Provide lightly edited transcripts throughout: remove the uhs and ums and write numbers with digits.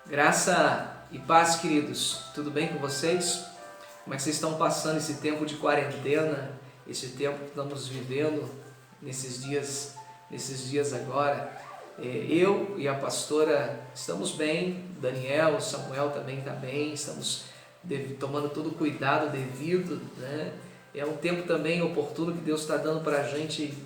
Graça e paz, queridos. Tudo bem com vocês? Como é que vocês estão passando esse tempo de quarentena, esse tempo que estamos vivendo nesses dias agora? Eu e a pastora estamos bem, Daniel, o Samuel também está bem, estamos tomando todo o cuidado devido, né? É um tempo também oportuno que Deus está dando para a gente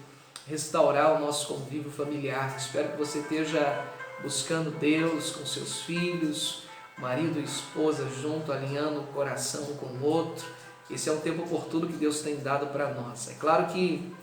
restaurar o nosso convívio familiar. Espero que você esteja buscando Deus com seus filhos, marido e esposa junto, alinhando o coração um com o outro. Esse é um tempo oportuno que Deus tem dado para nós. É claro que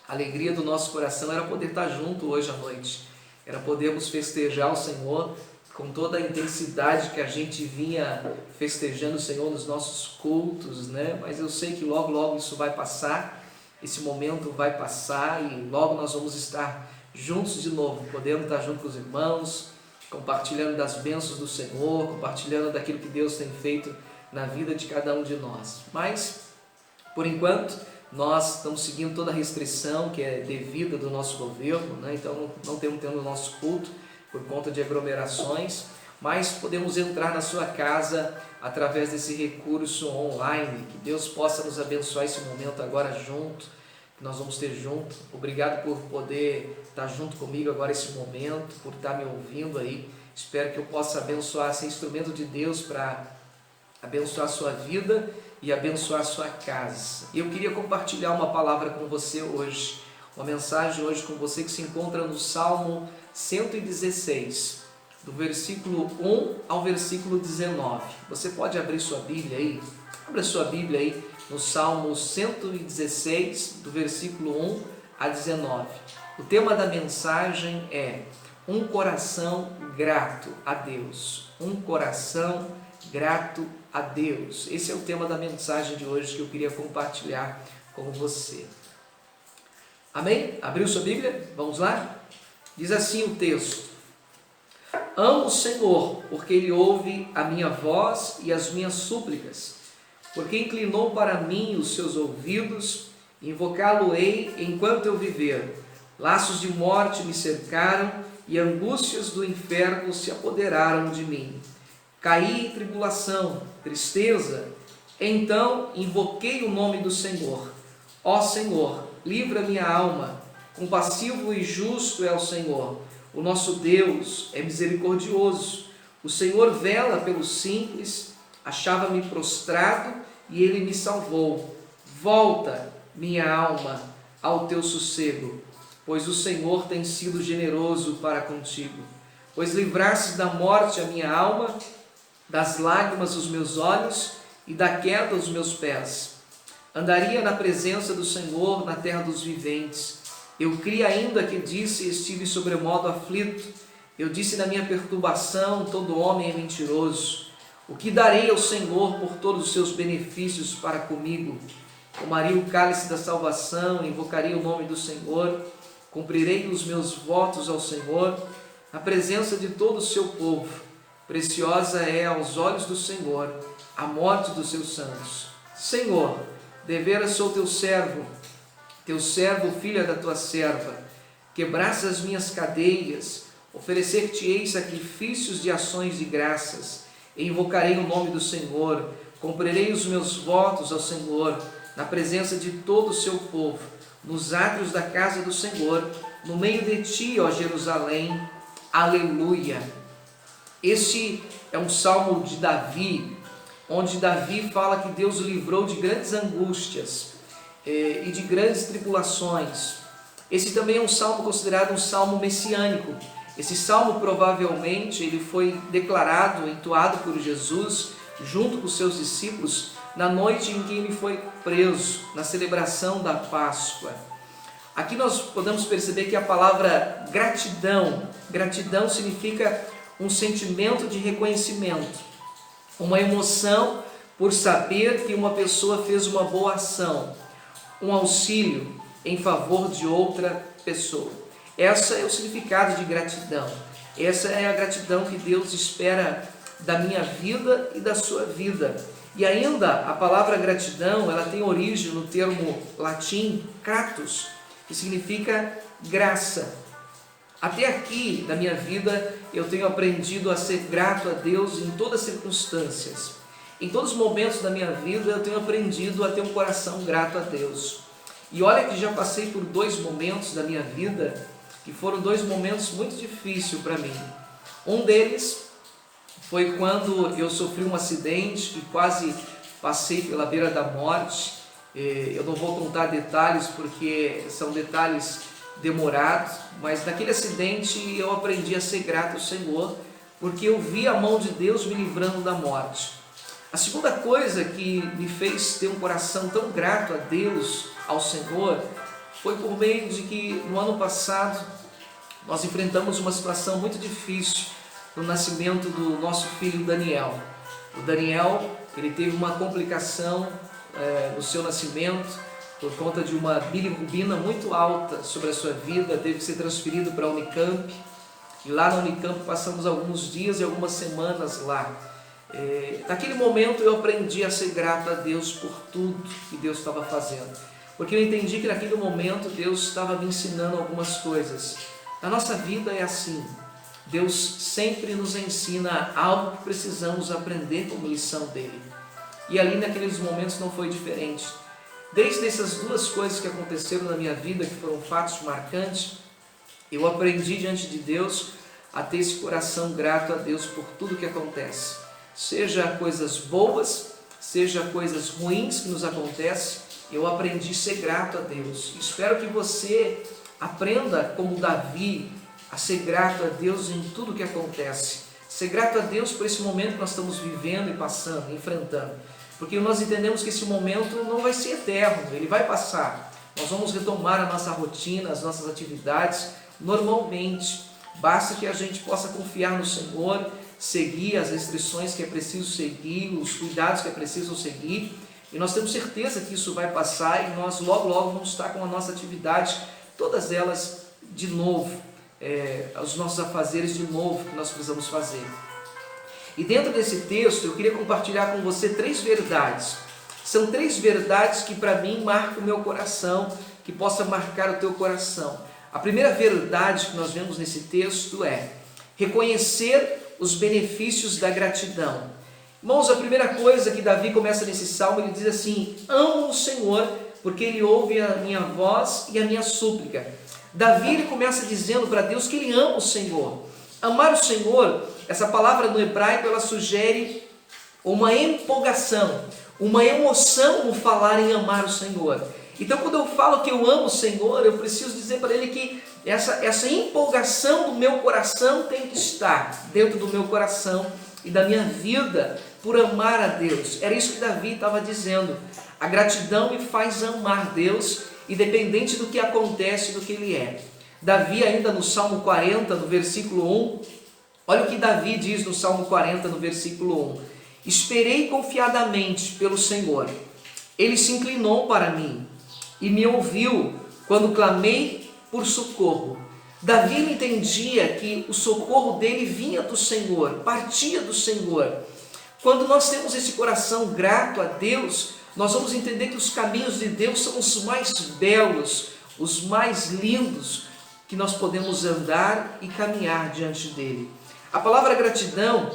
a alegria do nosso coração era poder estar junto hoje à noite, era podermos festejar o Senhor com toda a intensidade que a gente vinha festejando o Senhor nos nossos cultos, né? Mas eu sei que logo, logo isso vai passar, esse momento vai passar e logo nós vamos estar juntos de novo, podendo estar junto com os irmãos, compartilhando das bênçãos do Senhor, compartilhando daquilo que Deus tem feito na vida de cada um de nós. Mas, por enquanto, nós estamos seguindo toda a restrição que é devida do nosso governo, né? Então não estamos tendo o nosso culto por conta de aglomerações, mas podemos entrar na sua casa através desse recurso online. Que Deus possa nos abençoar esse momento agora junto, que nós vamos ter junto. Obrigado por poder estar junto comigo agora esse momento, por estar me ouvindo aí. Espero que eu possa abençoar, ser instrumento de Deus para abençoar a sua vida e abençoar a sua casa. E eu queria compartilhar uma palavra com você hoje, uma mensagem hoje com você que se encontra no Salmo 116, do versículo 1 ao versículo 19. Você pode abrir sua Bíblia aí? Abra sua Bíblia aí no Salmo 116, do versículo 1 a 19. O tema da mensagem é um coração grato a Deus. Um coração grato a Deus. Esse é o tema da mensagem de hoje que eu queria compartilhar com você. Amém? Abriu sua Bíblia? Vamos lá? Diz assim o texto: amo o Senhor, porque Ele ouve a minha voz e as minhas súplicas, porque inclinou para mim os seus ouvidos, invocá-lo-ei enquanto eu viver. Laços de morte me cercaram e angústias do inferno se apoderaram de mim. Caí em tribulação, tristeza, então invoquei o nome do Senhor. Ó Senhor, livra minha alma, compassivo e justo é o Senhor. O nosso Deus é misericordioso. O Senhor vela pelos simples. Achava-me prostrado e Ele me salvou. Volta, minha alma, ao teu sossego, pois o Senhor tem sido generoso para contigo. Pois livraste da morte a minha alma, das lágrimas os meus olhos e da queda os meus pés. Andaria na presença do Senhor na terra dos viventes. Eu criei ainda que disse, estive sobremodo aflito. Eu disse na minha perturbação, todo homem é mentiroso. O que darei ao Senhor por todos os seus benefícios para comigo? Tomaria o cálice da salvação, invocaria o nome do Senhor, cumprirei os meus votos ao Senhor, na presença de todo o seu povo. Preciosa é aos olhos do Senhor a morte dos seus santos. Senhor, deveras sou teu servo, filha da tua serva. Quebraste as minhas cadeias, oferecer-te-ei sacrifícios de ações de graças. E invocarei o nome do Senhor, cumprirei os meus votos ao Senhor, na presença de todo o seu povo, nos átrios da casa do Senhor, no meio de ti, ó Jerusalém. Aleluia! Este é um salmo de Davi, onde Davi fala que Deus o livrou de grandes angústias e de grandes tribulações. Esse também é um salmo considerado um salmo messiânico. Esse salmo provavelmente ele foi declarado, entoado por Jesus junto com os seus discípulos na noite em que ele foi preso, na celebração da Páscoa. Aqui nós podemos perceber que a palavra gratidão significa um sentimento de reconhecimento, uma emoção por saber que uma pessoa fez uma boa ação, um auxílio em favor de outra pessoa. Esse é o significado de gratidão. Essa é a gratidão que Deus espera da minha vida e da sua vida. E ainda a palavra gratidão, ela tem origem no termo latim kratos, que significa graça. Até aqui na minha vida eu tenho aprendido a ser grato a Deus em todas as circunstâncias. Em todos os momentos da minha vida eu tenho aprendido a ter um coração grato a Deus. E olha que já passei por 2 momentos da minha vida que foram 2 momentos muito difíceis para mim. Um deles foi quando eu sofri um acidente e quase passei pela beira da morte. Eu não vou contar detalhes porque são detalhes demorados, mas naquele acidente eu aprendi a ser grato ao Senhor, porque eu vi a mão de Deus me livrando da morte. A segunda coisa que me fez ter um coração tão grato a Deus, ao Senhor, foi por meio de que no ano passado nós enfrentamos uma situação muito difícil no nascimento do nosso filho Daniel. O Daniel, ele teve uma complicação no seu nascimento, por conta de uma bilirrubina muito alta sobre a sua vida, teve que ser transferido para a Unicamp, e lá na Unicamp passamos alguns dias e algumas semanas lá. Naquele momento eu aprendi a ser grato a Deus por tudo que Deus estava fazendo, porque eu entendi que naquele momento Deus estava me ensinando algumas coisas. Na nossa vida é assim, Deus sempre nos ensina algo que precisamos aprender como lição dele, e ali naqueles momentos não foi diferente. Desde essas 2 coisas que aconteceram na minha vida, que foram fatos marcantes, eu aprendi diante de Deus a ter esse coração grato a Deus por tudo que acontece. Seja coisas boas, seja coisas ruins que nos acontecem, eu aprendi a ser grato a Deus. Espero que você aprenda, como Davi, a ser grato a Deus em tudo que acontece. Ser grato a Deus por esse momento que nós estamos vivendo e passando, enfrentando. Porque nós entendemos que esse momento não vai ser eterno, ele vai passar. Nós vamos retomar a nossa rotina, as nossas atividades normalmente. Basta que a gente possa confiar no Senhor, seguir as restrições que é preciso seguir, os cuidados que é preciso seguir. E nós temos certeza que isso vai passar e nós logo vamos estar com a nossa atividade, todas elas de novo, os nossos afazeres de novo que nós precisamos fazer. E dentro desse texto eu queria compartilhar com você 3 verdades. São 3 verdades que para mim marcam o meu coração, que possa marcar o teu coração. A primeira verdade que nós vemos nesse texto é reconhecer os benefícios da gratidão. Irmãos, a primeira coisa que Davi começa nesse salmo, ele diz assim: amo o Senhor, porque Ele ouve a minha voz e a minha súplica. Davi ele começa dizendo para Deus que ele ama o Senhor. Amar o Senhor, essa palavra no hebraico, ela sugere uma empolgação, uma emoção no falar em amar o Senhor. Então, quando eu falo que eu amo o Senhor, eu preciso dizer para Ele que essa empolgação do meu coração tem que estar dentro do meu coração e da minha vida por amar a Deus. Era isso que Davi estava dizendo. A gratidão me faz amar Deus, independente do que acontece, do que Ele é. Davi, ainda no Salmo 40, no versículo 1, olha o que Davi diz no Salmo 40, no versículo 1. Esperei confiadamente pelo Senhor. Ele se inclinou para mim e me ouviu quando clamei por socorro. Davi entendia que o socorro dele vinha do Senhor, partia do Senhor. Quando nós temos esse coração grato a Deus, nós vamos entender que os caminhos de Deus são os mais belos, os mais lindos que nós podemos andar e caminhar diante dele. A palavra gratidão,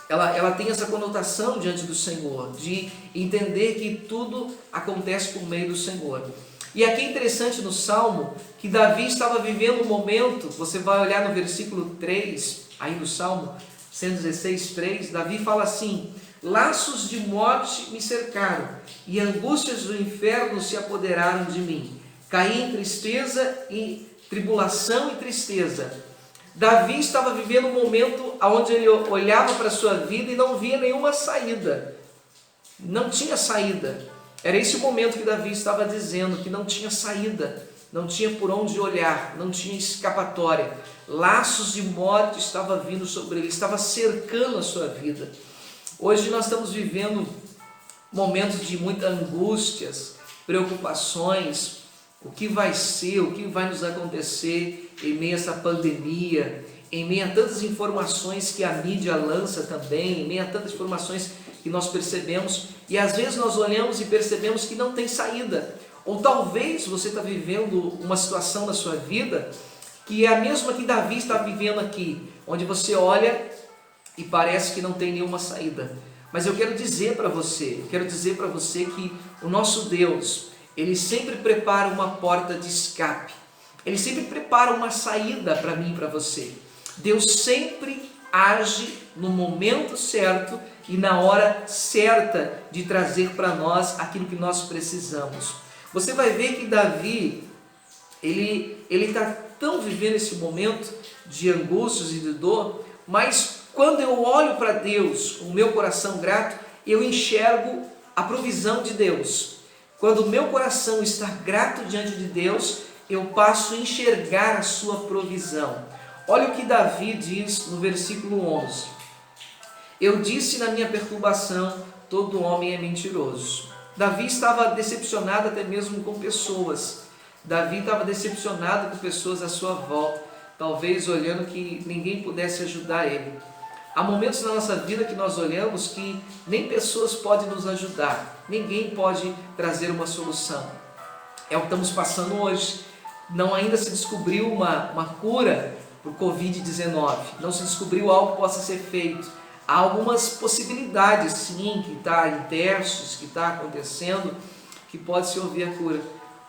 ela tem essa conotação diante do Senhor, de entender que tudo acontece por meio do Senhor. E aqui é interessante no Salmo, que Davi estava vivendo um momento, você vai olhar no versículo 3, aí do Salmo 116, 3, Davi fala assim: laços de morte me cercaram, e angústias do inferno se apoderaram de mim. Caí em tristeza e tribulação e tristeza. Davi estava vivendo um momento onde ele olhava para a sua vida e não via nenhuma saída. Não tinha saída. Era esse o momento que Davi estava dizendo, que não tinha saída, não tinha por onde olhar, não tinha escapatória. Laços de morte estavam vindo sobre ele, estava cercando a sua vida. Hoje nós estamos vivendo momentos de muitas angústias, preocupações, o que vai ser, o que vai nos acontecer em meio a essa pandemia, em meio a tantas informações que a mídia lança também, em meio a tantas informações que nós percebemos, e às vezes nós olhamos e percebemos que não tem saída, ou talvez você está vivendo uma situação na sua vida que é a mesma que Davi está vivendo aqui, onde você olha e parece que não tem nenhuma saída. Mas eu quero dizer para você, que o nosso Deus, Ele sempre prepara uma porta de escape. Ele sempre prepara uma saída para mim e para você. Deus sempre age no momento certo e na hora certa de trazer para nós aquilo que nós precisamos. Você vai ver que Davi, ele está tão vivendo esse momento de angústias e de dor, mas quando eu olho para Deus com o meu coração grato, eu enxergo a provisão de Deus. Quando o meu coração está grato diante de Deus, eu passo a enxergar a sua provisão. Olha o que Davi diz no versículo 11. Eu disse na minha perturbação, todo homem é mentiroso. Davi estava decepcionado até mesmo com pessoas. Davi estava decepcionado com pessoas à sua volta, talvez olhando que ninguém pudesse ajudar ele. Há momentos na nossa vida que nós olhamos que nem pessoas podem nos ajudar, ninguém pode trazer uma solução. É o que estamos passando hoje. Não ainda se descobriu uma cura para o Covid-19, não se descobriu algo que possa ser feito. Há algumas possibilidades, sim, que está em testes, que está acontecendo, que pode se ouvir a cura.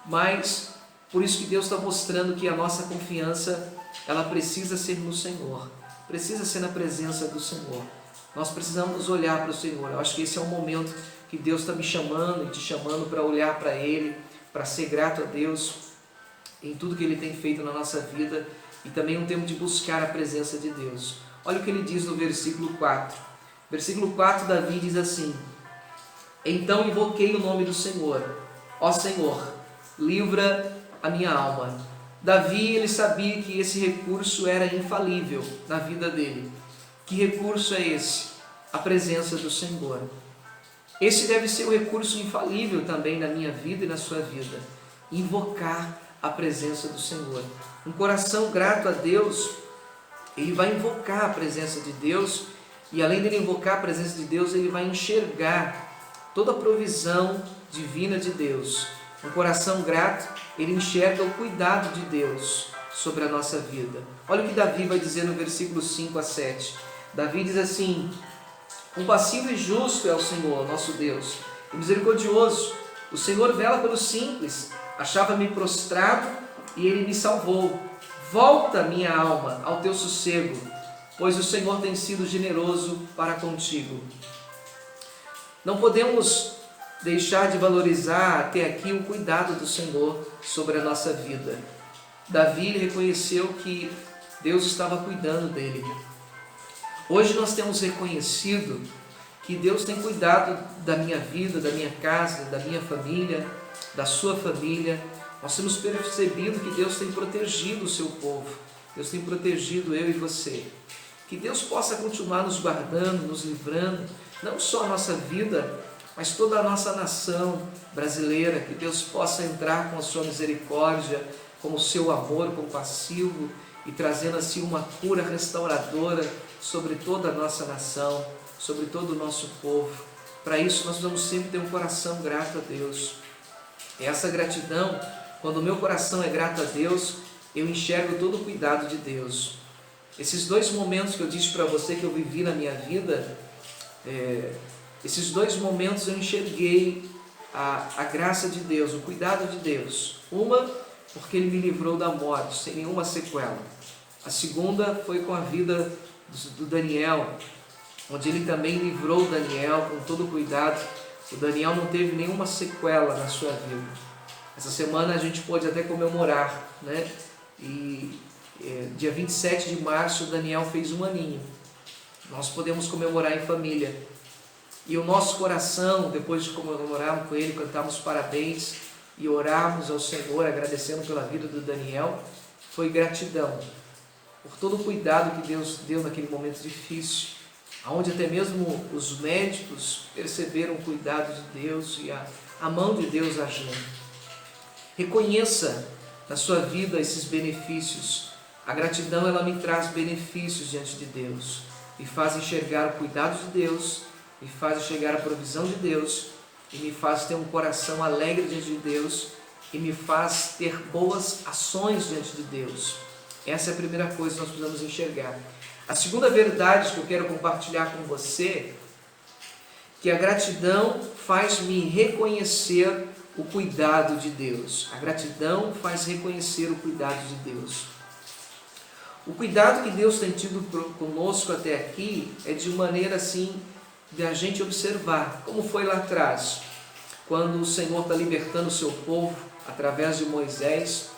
Mas, por isso que Deus está mostrando que a nossa confiança, ela precisa ser no Senhor, precisa ser na presença do Senhor. Nós precisamos olhar para o Senhor. Eu acho que esse é o momento que Deus está me chamando e te chamando para olhar para Ele, para ser grato a Deus em tudo que Ele tem feito na nossa vida e também um tempo de buscar a presença de Deus. Olha o que ele diz no versículo 4. Versículo 4, Davi diz assim: então invoquei o nome do Senhor. Ó Senhor, livra a minha alma. Davi, ele sabia que esse recurso era infalível na vida dele. Que recurso é esse? A presença do Senhor. Esse deve ser o recurso infalível também na minha vida e na sua vida. Invocar a presença do Senhor. Um coração grato a Deus, ele vai invocar a presença de Deus, e além de invocar a presença de Deus, ele vai enxergar toda a provisão divina de Deus. Um coração grato, ele enxerga o cuidado de Deus sobre a nossa vida. Olha o que Davi vai dizer no versículo 5 a 7. Davi diz assim: compassivo e justo é o Senhor, nosso Deus, e misericordioso. O Senhor vela pelos simples. Achava-me prostrado e Ele me salvou. Volta, minha alma, ao teu sossego, pois o Senhor tem sido generoso para contigo. Não podemos deixar de valorizar até aqui o cuidado do Senhor sobre a nossa vida. Davi reconheceu que Deus estava cuidando dele. Hoje nós temos reconhecido que Deus tem cuidado da minha vida, da minha casa, da minha família, da sua família. Nós temos percebido que Deus tem protegido o seu povo, Deus tem protegido eu e você. Que Deus possa continuar nos guardando, nos livrando, não só a nossa vida, mas toda a nossa nação brasileira. Que Deus possa entrar com a sua misericórdia, com o seu amor compassivo e trazendo assim uma cura restauradora sobre toda a nossa nação, sobre todo o nosso povo. Para isso nós vamos sempre ter um coração grato a Deus. E essa gratidão, quando o meu coração é grato a Deus, eu enxergo todo o cuidado de Deus. Esses dois momentos que eu disse para você que eu vivi na minha vida, esses dois momentos eu enxerguei a graça de Deus, o cuidado de Deus. Uma, porque Ele me livrou da morte, sem nenhuma sequela. A segunda foi com a vida do Daniel, onde Ele também livrou o Daniel com todo o cuidado. O Daniel não teve nenhuma sequela na sua vida. Essa semana a gente pôde até comemorar, né? E dia 27 de março o Daniel fez 1 aninho. Nós podemos comemorar em família. E o nosso coração, depois de comemorarmos com ele, cantarmos parabéns e orarmos ao Senhor, agradecendo pela vida do Daniel, foi gratidão por todo o cuidado que Deus deu naquele momento difícil, onde até mesmo os médicos perceberam o cuidado de Deus e a mão de Deus agindo. Reconheça na sua vida esses benefícios. A gratidão, ela me traz benefícios diante de Deus, me faz enxergar o cuidado de Deus, me faz enxergar a provisão de Deus, e me faz ter um coração alegre diante de Deus, e me faz ter boas ações diante de Deus. Essa é a primeira coisa que nós precisamos enxergar. A segunda verdade que eu quero compartilhar com você, que a gratidão faz-me reconhecer o cuidado de Deus. A gratidão faz reconhecer o cuidado de Deus. O cuidado que Deus tem tido conosco até aqui é de maneira assim, de a gente observar, como foi lá atrás, quando o Senhor está libertando o seu povo através de Moisés.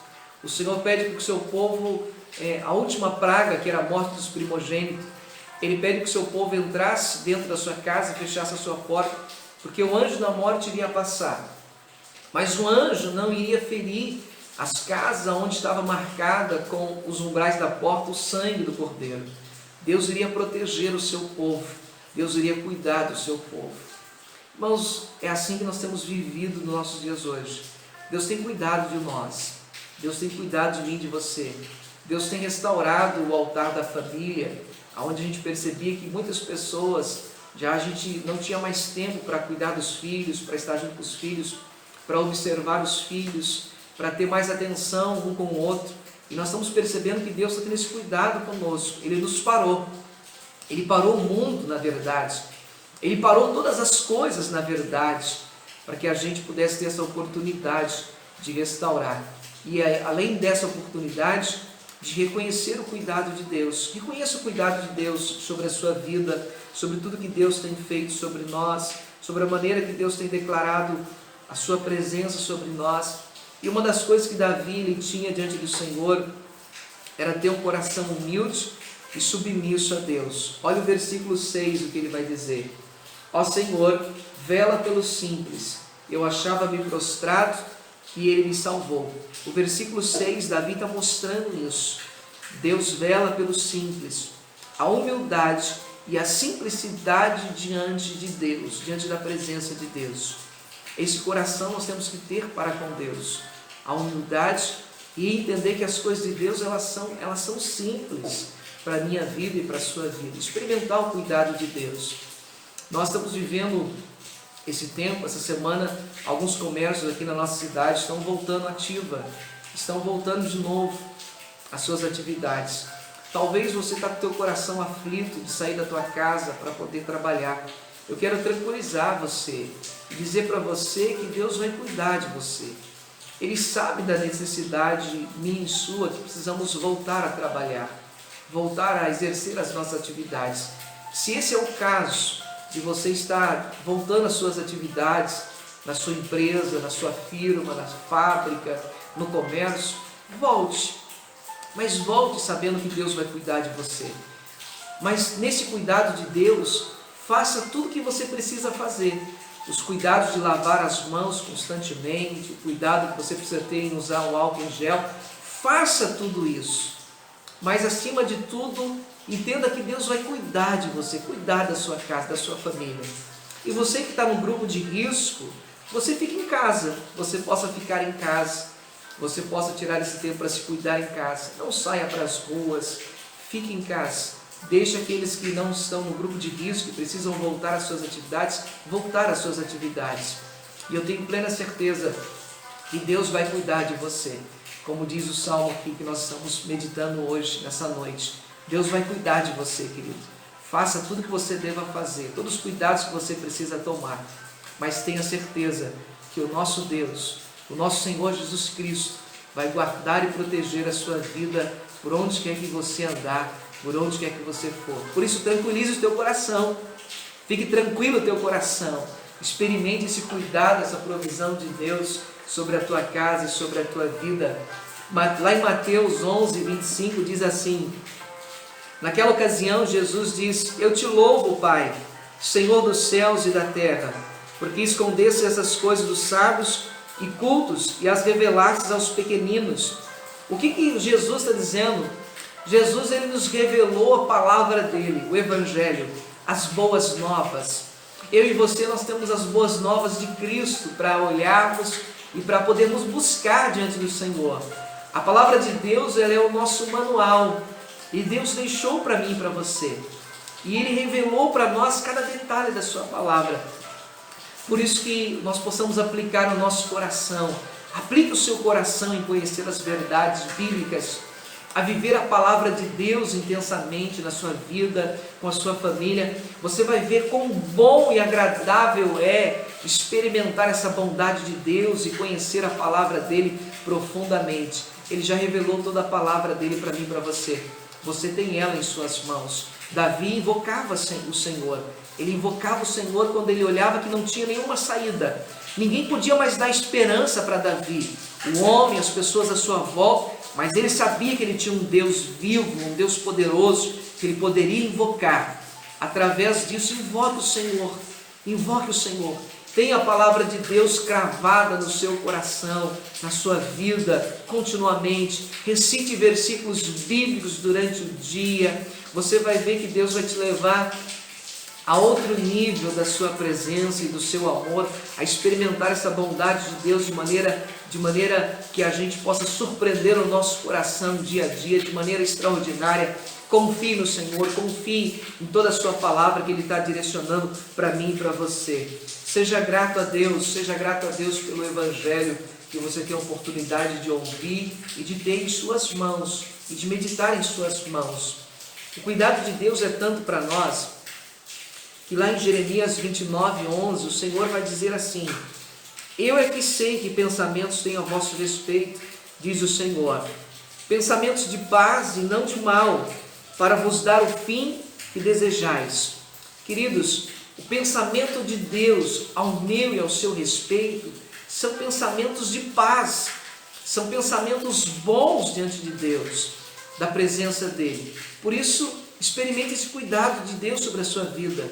O Senhor pede para que o seu povo, a última praga, que era a morte dos primogênitos, Ele pede que o seu povo entrasse dentro da sua casa, fechasse a sua porta, porque o anjo da morte iria passar. Mas o anjo não iria ferir as casas onde estava marcada com os umbrais da porta o sangue do Cordeiro. Deus iria proteger o seu povo, Deus iria cuidar do seu povo. Irmãos, é assim que nós temos vivido nos nossos dias hoje. Deus tem cuidado de nós, Deus tem cuidado de mim e de você. Deus tem restaurado o altar da família, onde a gente percebia que muitas pessoas, já a gente não tinha mais tempo para cuidar dos filhos, para estar junto com os filhos, para observar os filhos, para ter mais atenção um com o outro. E nós estamos percebendo que Deus está tendo esse cuidado conosco. Ele nos parou. Ele parou o mundo, na verdade. Ele parou todas as coisas, na verdade, para que a gente pudesse ter essa oportunidade de restaurar. E além dessa oportunidade, de reconhecer o cuidado de Deus. Reconheça o cuidado de Deus sobre a sua vida, sobre tudo que Deus tem feito sobre nós, sobre a maneira que Deus tem declarado a sua presença sobre nós. E uma das coisas que Davi ele tinha diante do Senhor era ter um coração humilde e submisso a Deus. Olha o versículo 6, o que ele vai dizer. Ó Senhor, vela pelos simples, eu achava-me prostrado e Ele me salvou. O versículo 6, Davi está mostrando isso. Deus vela pelos simples, a humildade e a simplicidade diante de Deus, diante da presença de Deus. Esse coração nós temos que ter para com Deus, a humildade e entender que as coisas de Deus elas são simples para a minha vida e para a sua vida. Experimentar o cuidado de Deus. Nós estamos vivendo esse tempo, essa semana, alguns comércios aqui na nossa cidade estão voltando ativa, estão voltando de novo às suas atividades. Talvez você está com o teu coração aflito de sair da tua casa para poder trabalhar. Eu quero tranquilizar você e dizer para você que Deus vai cuidar de você. Ele sabe da necessidade minha e sua que precisamos voltar a trabalhar, voltar a exercer as nossas atividades. Se esse é o caso de você estar voltando às suas atividades, na sua empresa, na sua firma, na fábrica, no comércio, volte. Mas volte sabendo que Deus vai cuidar de você. Mas nesse cuidado de Deus, faça tudo o que você precisa fazer. Os cuidados de lavar as mãos constantemente, o cuidado que você precisa ter em usar o álcool em gel, faça tudo isso. Mas acima de tudo, entenda que Deus vai cuidar de você, cuidar da sua casa, da sua família. E você que está no grupo de risco, você fica em casa, você possa ficar em casa, você possa tirar esse tempo para se cuidar em casa. Não saia para as ruas, fique em casa. Deixe aqueles que não estão no grupo de risco, que precisam voltar às suas atividades, voltar às suas atividades. E eu tenho plena certeza que Deus vai cuidar de você. Como diz o salmo aqui que nós estamos meditando hoje, nessa noite. Deus vai cuidar de você, querido. Faça tudo o que você deva fazer, todos os cuidados que você precisa tomar. Mas tenha certeza que o nosso Deus, o nosso Senhor Jesus Cristo, vai guardar e proteger a sua vida por onde quer que você andar, por onde quer que você for. Por isso, tranquilize o teu coração. Fique tranquilo o teu coração. Experimente esse cuidado, essa provisão de Deus sobre a tua casa e sobre a tua vida. Lá em Mateus 11, 25 diz assim: naquela ocasião Jesus diz: eu te louvo, Pai, Senhor dos céus e da terra, porque escondeste essas coisas dos sábios e cultos e as revelastes aos pequeninos. O que Jesus está dizendo? Jesus ele nos revelou a palavra dele, o Evangelho, as boas novas. Eu e você, nós temos as boas novas de Cristo para olharmos e para podermos buscar diante do Senhor. A palavra de Deus ela é o nosso manual. E Deus deixou para mim e para você. E Ele revelou para nós cada detalhe da sua palavra. Por isso que nós possamos aplicar no nosso coração. Aplique o seu coração em conhecer as verdades bíblicas. a viver a palavra de Deus intensamente na sua vida, com a sua família, você vai ver quão bom e agradável é experimentar essa bondade de Deus e conhecer a palavra dele profundamente. Ele já revelou toda a palavra dele para mim e para você. Você tem ela em suas mãos. Davi invocava o Senhor. Ele invocava o Senhor quando ele olhava que não tinha nenhuma saída. Ninguém podia mais dar esperança para Davi. O homem, as pessoas à sua volta, mas ele sabia que ele tinha um Deus vivo, um Deus poderoso, que ele poderia invocar. Através disso, invoque o Senhor. Invoque o Senhor. Tenha a palavra de Deus cravada no seu coração, na sua vida, continuamente. Recite versículos bíblicos durante o dia. Você vai ver que Deus vai te levar a outro nível da sua presença e do seu amor, a experimentar essa bondade de Deus de maneira que a gente possa surpreender o nosso coração dia a dia, de maneira extraordinária. Confie no Senhor, confie em toda a sua palavra que Ele está direcionando para mim e para você. Seja grato a Deus pelo Evangelho que você tem a oportunidade de ouvir e de ter em suas mãos, e de meditar em suas mãos. O cuidado de Deus é tanto para nós, que lá em Jeremias 29:11, o Senhor vai dizer assim: eu é que sei que pensamentos tenho a vosso respeito, diz o Senhor, pensamentos de paz e não de mal, para vos dar o fim que desejais. Queridos, o pensamento de Deus ao meu e ao seu respeito são pensamentos de paz, são pensamentos bons diante de Deus, da presença dEle. Por isso, experimente esse cuidado de Deus sobre a sua vida.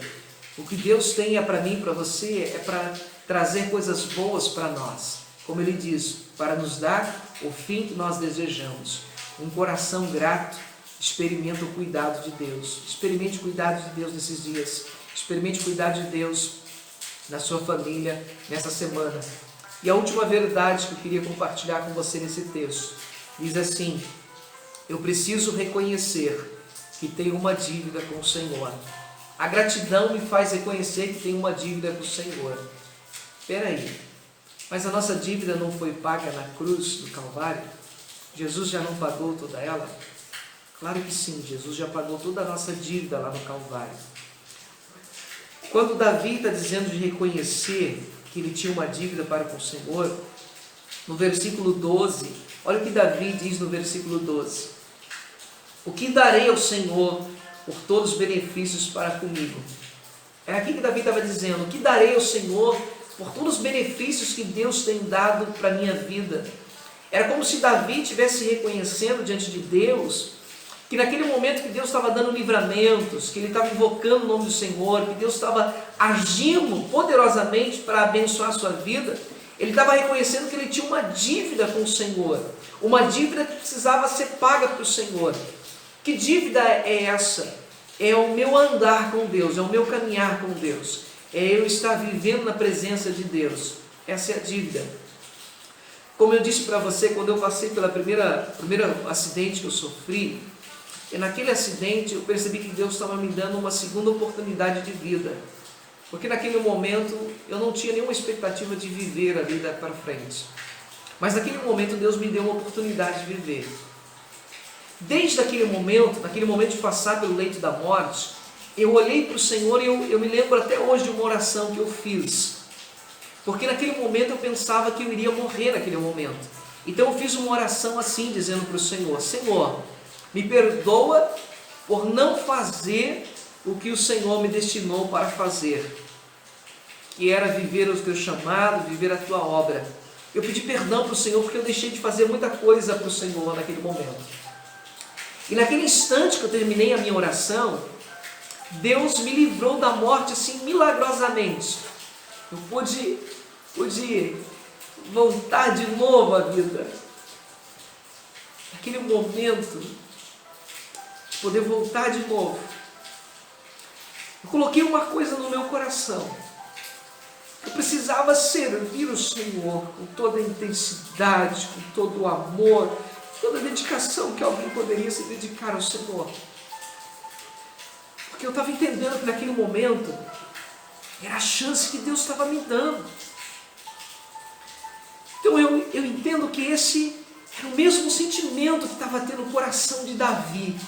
O que Deus tem para mim e para você é para trazer coisas boas para nós. Como Ele diz, para nos dar o fim que nós desejamos. Um coração grato experimenta o cuidado de Deus. Experimente o cuidado de Deus nesses dias. Experimente o cuidado de Deus na sua família, nessa semana. E a última verdade que eu queria compartilhar com você nesse texto, diz assim: eu preciso reconhecer que tenho uma dívida com o Senhor. A gratidão me faz reconhecer que tenho uma dívida com o Senhor. Espera aí, mas a nossa dívida não foi paga na cruz do Calvário? Jesus já não pagou toda ela? Claro que sim, Jesus já pagou toda a nossa dívida lá no Calvário. Quando Davi está dizendo de reconhecer que ele tinha uma dívida para com o Senhor, no versículo 12, olha o que Davi diz no versículo 12: o que darei ao Senhor por todos os benefícios para comigo? É aqui que Davi estava dizendo: o que darei ao Senhor por todos os benefícios que Deus tem dado para a minha vida? Era como se Davi estivesse reconhecendo diante de Deus que naquele momento que Deus estava dando livramentos, que ele estava invocando o nome do Senhor, que Deus estava agindo poderosamente para abençoar a sua vida, ele estava reconhecendo que ele tinha uma dívida com o Senhor, uma dívida que precisava ser paga para o Senhor. Que dívida é essa? É o meu andar com Deus, é o meu caminhar com Deus, é eu estar vivendo na presença de Deus. Essa é a dívida. Como eu disse para você, quando eu passei pela primeiro acidente que eu sofri, e naquele acidente eu percebi que Deus estava me dando uma segunda oportunidade de vida, porque naquele momento eu não tinha nenhuma expectativa de viver a vida para frente, mas naquele momento Deus me deu uma oportunidade de viver. Desde aquele momento de passar pelo leito da morte, eu olhei para o Senhor e eu me lembro até hoje de uma oração que eu fiz, porque naquele momento eu pensava que eu iria morrer naquele momento. Então eu fiz uma oração assim, dizendo para o Senhor: Senhor, me perdoa por não fazer o que o Senhor me destinou para fazer, que era viver o teu chamado, viver a tua obra. Eu pedi perdão para o Senhor porque eu deixei de fazer muita coisa para o Senhor naquele momento. E naquele instante que eu terminei a minha oração, Deus me livrou da morte assim milagrosamente. Eu pude voltar de novo à vida. Naquele momento, poder voltar de novo, eu coloquei uma coisa no meu coração: eu precisava servir o Senhor com toda a intensidade, com todo o amor, toda a dedicação que alguém poderia se dedicar ao Senhor. Porque eu estava entendendo que naquele momento era a chance que Deus estava me dando. Então eu entendo que esse Era o mesmo sentimento que estava tendo no coração de Davi.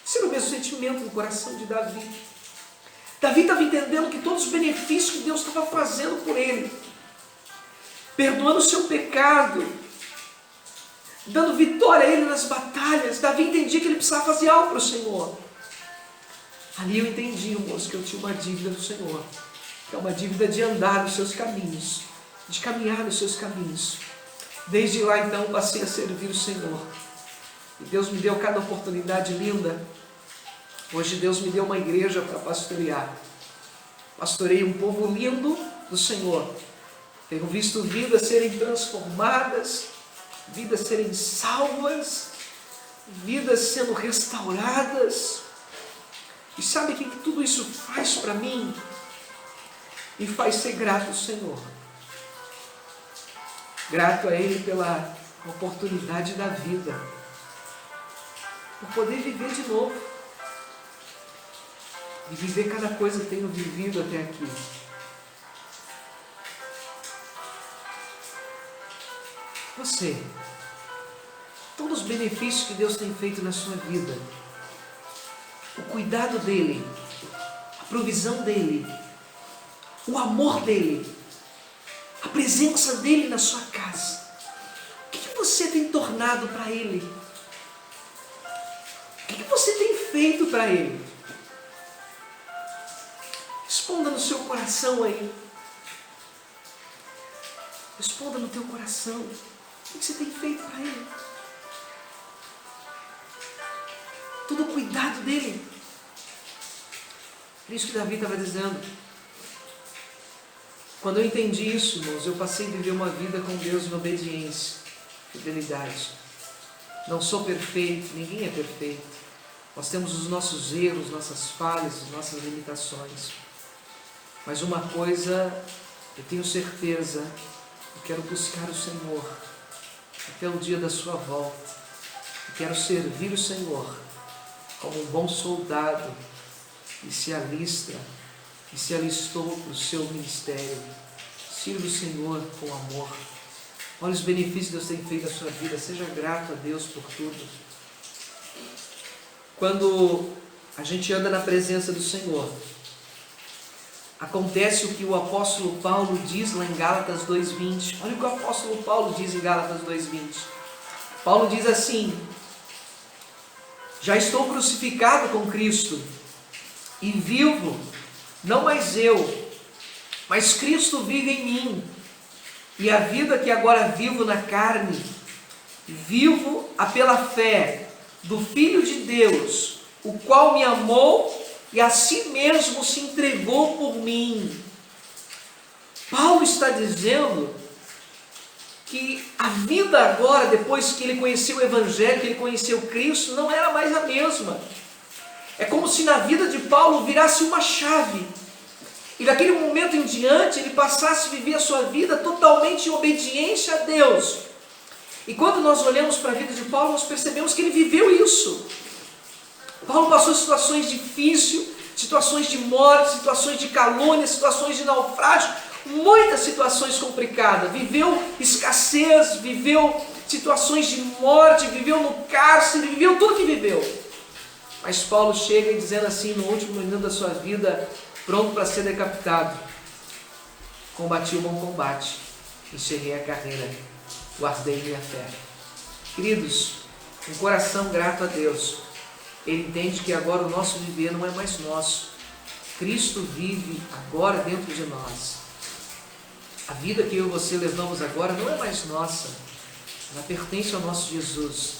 Esse era o mesmo sentimento no coração de Davi. Davi estava entendendo que todos os benefícios que Deus estava fazendo por ele, perdoando o seu pecado, dando vitória a ele nas batalhas, Davi entendia que ele precisava fazer algo para o Senhor. Ali eu entendi, moço, que eu tinha uma dívida do Senhor, que é uma dívida de andar nos seus caminhos, de caminhar nos seus caminhos. Desde lá então passei a servir o Senhor. E Deus me deu cada oportunidade linda. Hoje Deus me deu uma igreja para pastorear. Pastorei um povo lindo do Senhor. Tenho visto vidas serem transformadas, vidas serem salvas, vidas sendo restauradas. E sabe o que tudo isso faz para mim? Me faz ser grato ao Senhor. Grato a Ele pela oportunidade da vida, por poder viver de novo e viver cada coisa que tenho vivido até aqui. Você, todos os benefícios que Deus tem feito na sua vida, o cuidado dEle, a provisão dEle, o amor dEle, a presença dEle na sua casa, o que você tem tornado para Ele? O que você tem feito para Ele? Responda no seu coração aí. Responda no teu coração. O que você tem feito para Ele? Todo o cuidado dEle. É isso que Davi estava dizendo. Quando eu entendi isso, irmãos, eu passei a viver uma vida com Deus em obediência, fidelidade. Não sou perfeito, ninguém é perfeito. Nós temos os nossos erros, nossas falhas, nossas limitações. Mas uma coisa eu tenho certeza, eu quero buscar o Senhor até o dia da sua volta. Eu quero servir o Senhor como um bom soldado e se alista e se alistou para o seu ministério. Sirva o Senhor com amor. Olha os benefícios que Deus tem feito na sua vida. Seja grato a Deus por tudo. Quando a gente anda na presença do Senhor, acontece o que o apóstolo Paulo diz lá em Gálatas 2:20. Olha o que o apóstolo Paulo diz em Gálatas 2:20. Paulo diz assim: já estou crucificado com Cristo e vivo, não mais eu, mas Cristo vive em mim. E a vida que agora vivo na carne, vivo-a pela fé do Filho de Deus, o qual me amou e a si mesmo se entregou por mim. Paulo está dizendo que a vida agora, depois que ele conheceu o Evangelho, que ele conheceu Cristo, não era mais a mesma. É como se na vida de Paulo virasse uma chave. E daquele momento em diante ele passasse a viver a sua vida totalmente em obediência a Deus. E quando nós olhamos para a vida de Paulo, nós percebemos que ele viveu isso. Paulo passou situações difíceis, situações de morte, situações de calúnia, situações de naufrágio, muitas situações complicadas. Viveu escassez, viveu situações de morte, viveu no cárcere, viveu tudo que viveu. Mas Paulo chega dizendo assim, no último minuto da sua vida, pronto para ser decapitado: combati o bom combate, encerrei a carreira, guardei minha fé. Queridos, um coração grato a Deus, ele entende que agora o nosso viver não é mais nosso. Cristo vive agora dentro de nós. A vida que eu e você levamos agora não é mais nossa, ela pertence ao nosso Jesus.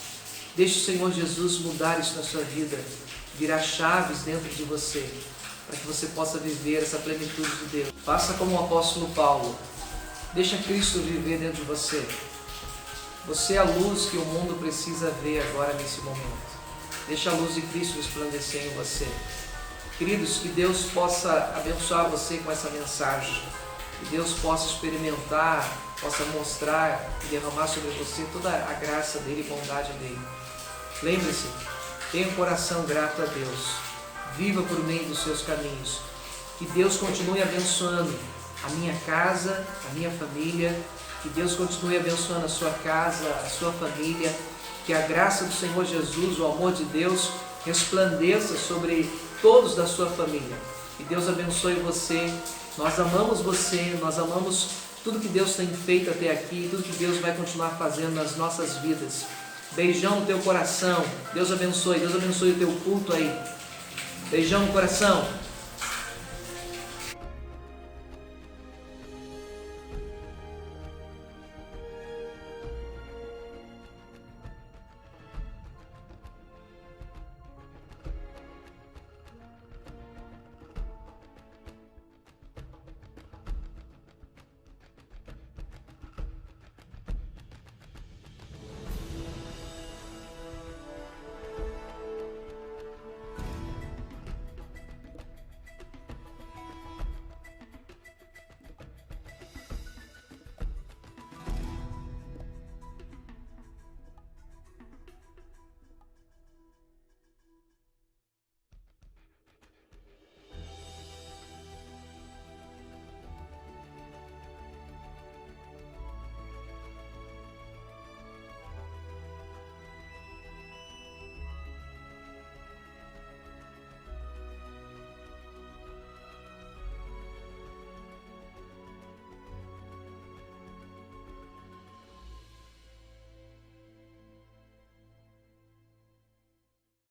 Deixe o Senhor Jesus mudar isso na sua vida, virar chaves dentro de você, para que você possa viver essa plenitude de Deus. Faça como o apóstolo Paulo. Deixa Cristo viver dentro de você. Você é a luz que o mundo precisa ver agora nesse momento. Deixa a luz de Cristo resplandecer em você. Queridos, que Deus possa abençoar você com essa mensagem. Que Deus possa experimentar, possa mostrar e derramar sobre você toda a graça dEle e bondade dEle. Lembre-se, tenha um coração grato a Deus. Viva por meio dos seus caminhos. Que Deus continue abençoando a minha casa, a minha família, Que Deus continue abençoando a sua casa, a sua família. Que a graça do Senhor Jesus, o amor de Deus, resplandeça sobre todos da sua família. Que Deus abençoe você. Nós amamos você, nós amamos tudo que Deus tem feito até aqui, tudo que Deus vai continuar fazendo nas nossas vidas. Beijão no teu coração. Deus abençoe o teu culto aí. Beijão no coração.